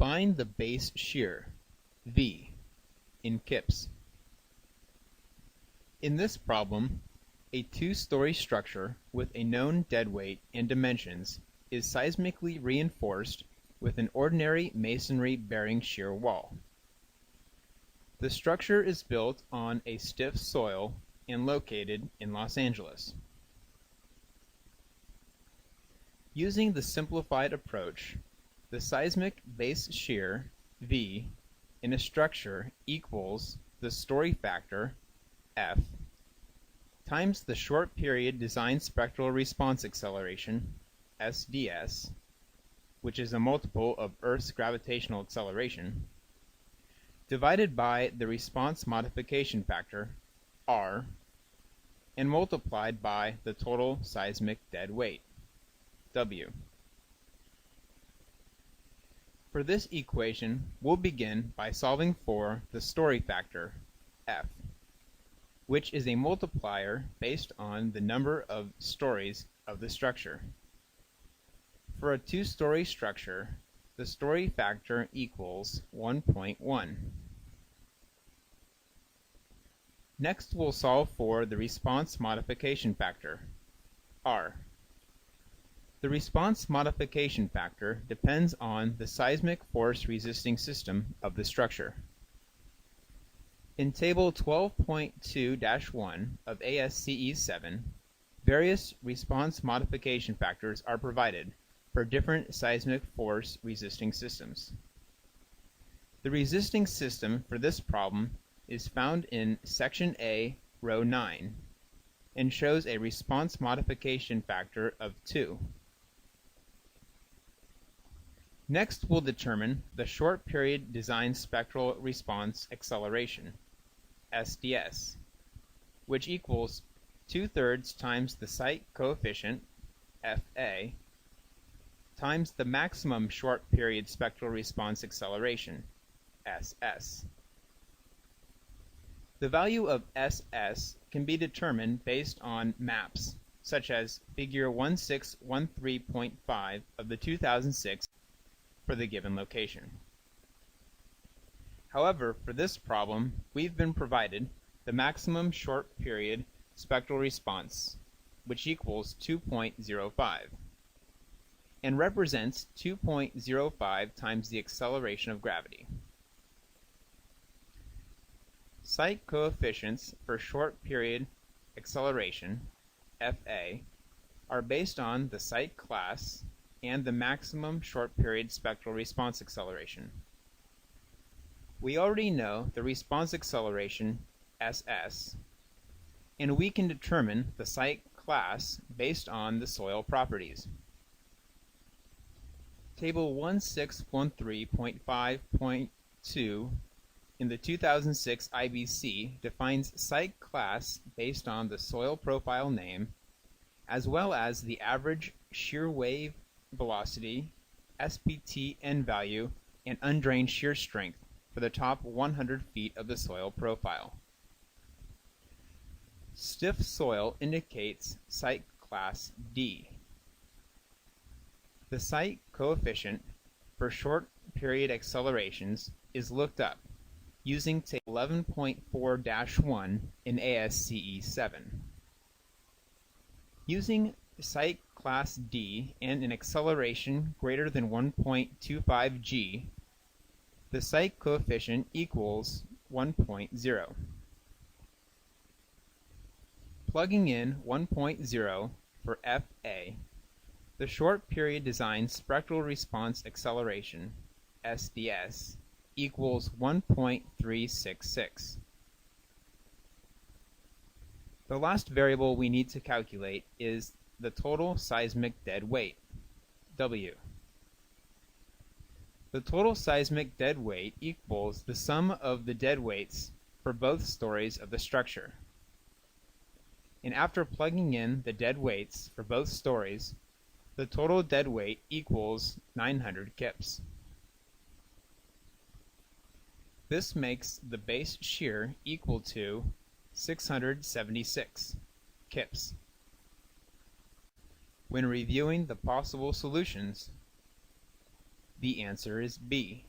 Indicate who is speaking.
Speaker 1: Find the base shear, V, in kips. In this problem, a two-story structure with a known deadweight and dimensions is seismically reinforced with an ordinary masonry bearing shear wall. The structure is built on a stiff soil and located in Los Angeles. Using the simplified approach, the seismic base shear, V, in a structure equals the story factor, F, times the short period design spectral response acceleration, SDS, which is a multiple of Earth's gravitational acceleration, divided by the response modification factor, R, and multiplied by the total seismic dead weight, W. For this equation, we'll begin by solving for the story factor, F, which is a multiplier based on the number of stories of the structure. For a two-story structure, the story factor equals 1.1. Next, we'll solve for the response modification factor, R. The response modification factor depends on the seismic force resisting system of the structure. In Table 12.2-1 of ASCE 7, various response modification factors are provided for different seismic force resisting systems. The resisting system for this problem is found in Section A, Row 9, and shows a response modification factor of 2. Next, we'll determine the short period design spectral response acceleration, SDS, which equals 2/3 times the site coefficient, FA, times the maximum short period spectral response acceleration, SS. The value of SS can be determined based on maps, such as Figure 1613.5 of the 2006 for the given location. However, for this problem, we've been provided the maximum short period spectral response, which equals 2.05, and represents 2.05 times the acceleration of gravity. Site coefficients for short period acceleration, FA, are based on the site class and the maximum short period spectral response acceleration. We already know the response acceleration, SS, and we can determine the site class based on the soil properties. Table 1613.5.2 in the 2006 IBC defines site class based on the soil profile name, as well as the average shear wave velocity, SPT end value, and undrained shear strength for the top 100 feet of the soil profile. Stiff soil indicates site class D. The site coefficient for short period accelerations is looked up using Table 11.4-1 in ASCE 7. Using site class D and an acceleration greater than 1.25 g, the site coefficient equals 1.0. Plugging in 1.0 for FA, the short period design spectral response acceleration, SDS, equals 1.366. The last variable we need to calculate is the total seismic dead weight, W. The total seismic dead weight equals the sum of the dead weights for both stories of the structure. And after plugging in the dead weights for both stories, the total dead weight equals 900 kips. This makes the base shear equal to 676 kips. When reviewing the possible solutions, the answer is B.